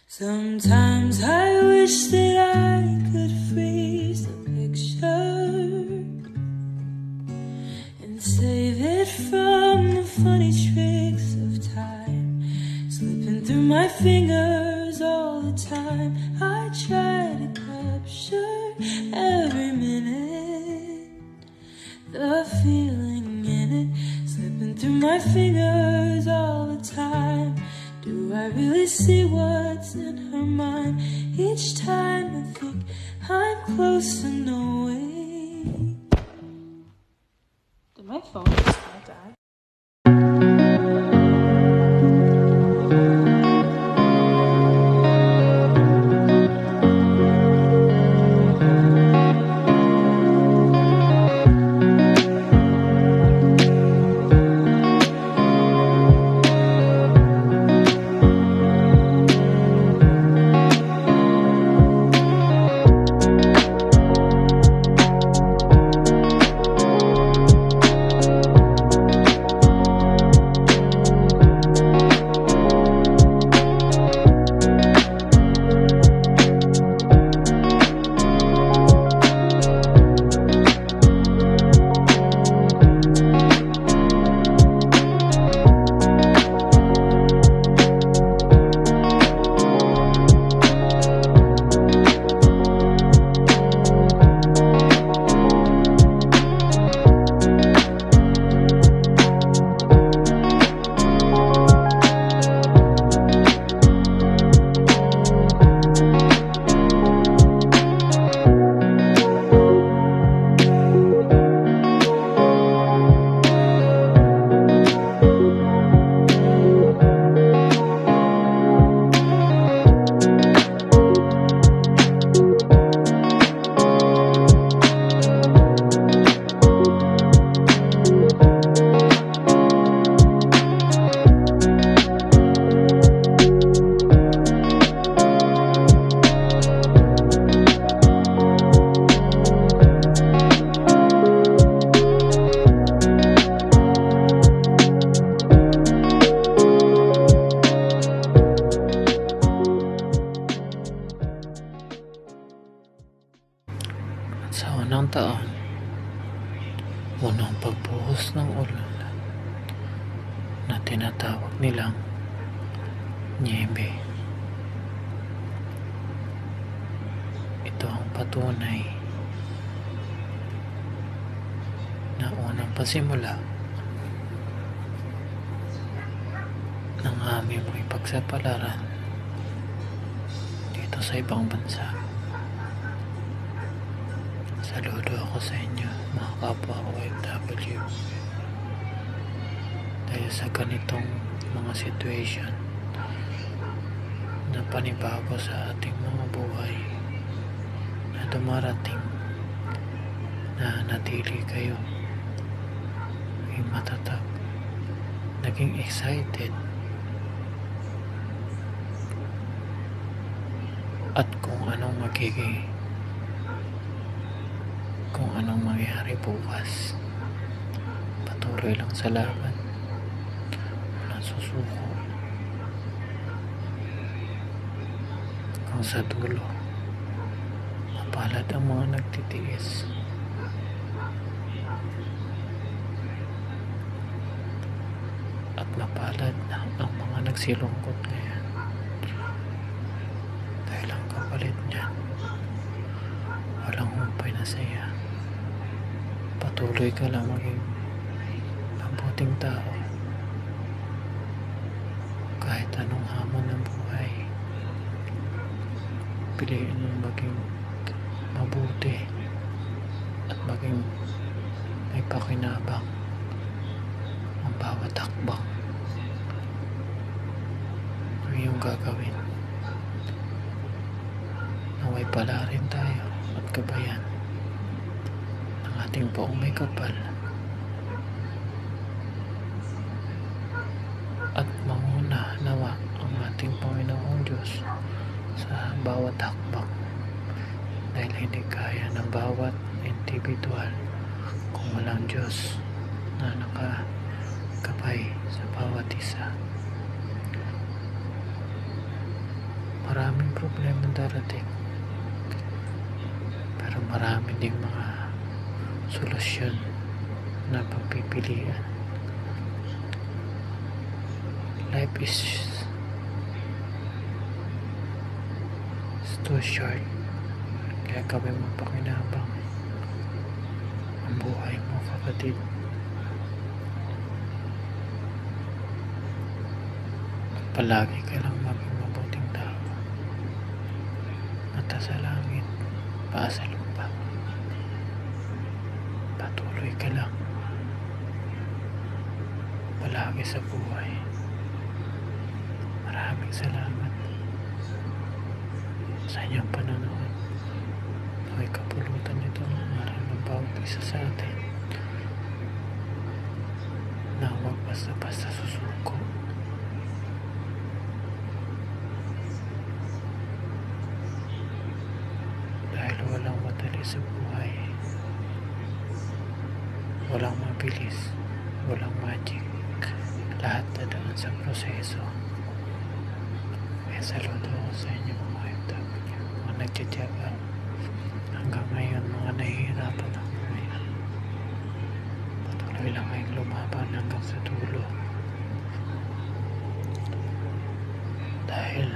Sometimes I wish that I could freeze the picture and save it from the funny tricks of time slipping through my fingers all the time. I try to capture every minute, the feeling in it slipping through my fingers all the time. Do I really see what's in her mind? Each time I think I'm close to knowing. Did my phone just die? Sa unang taon, unang pagbuhos ng ulan na tinatawag nilang Niebe. Ito ang patunay na unang pasimula ng aming mga pagsapalaran dito sa ibang bansa. Saludo ako sa inyo, mga kapwa OFW, dahil sa ganitong mga situation na panibago sa ating mga buhay na dumarating, na natili kayo ay matatag, naging excited, at kung anong mangyari bukas, patuloy lang sa laban, walang susuko, kung sa dulo mapalad ang mga nagtitiis. At mapalad na ang mga nagsilungkot ngayon, dahil ang kapalit niyan walang humpay na saya. Patuloy ka lang maging mabuting tao kahit anong hamon ng buhay. Piliin mong maging mabuti at maging may pakinabang ang bawat hakbang ang iyong gagawin. Naway pala rin tayo at gabayan ng ating poong may kapal, at manguna nawa ang ating Panginoong Diyos sa bawat hakbang, dahil hindi kaya ng bawat individual kung walang Diyos na nakagabay sa bawat isa. Maraming maraming problema darating. Pero marami ding mga solusyon na pagpipilian. Life is too short, kaya gawin mo pakinabang ang buhay mo, kapatid. Palagi ka lang maging mabuting tao. Mata sa langit, paa sa lupa. Patuloy ka lang palagi sa buhay. Maraming salamat sa inyong panonood. Ako'y kapulutan nito ng bawat isa sa atin na huwag basta-basta susuko. Dahil walang madali sa buhay, walang mabilis, walang magic. Lahat dadaan sa proseso. Kaya saludo ako sa inyo mga OFW, mga nagtitiyaga hanggang ngayon, mga nahihirapan ako ngayon. Patuloy lang kayong lumaban hanggang sa dulo. Dahil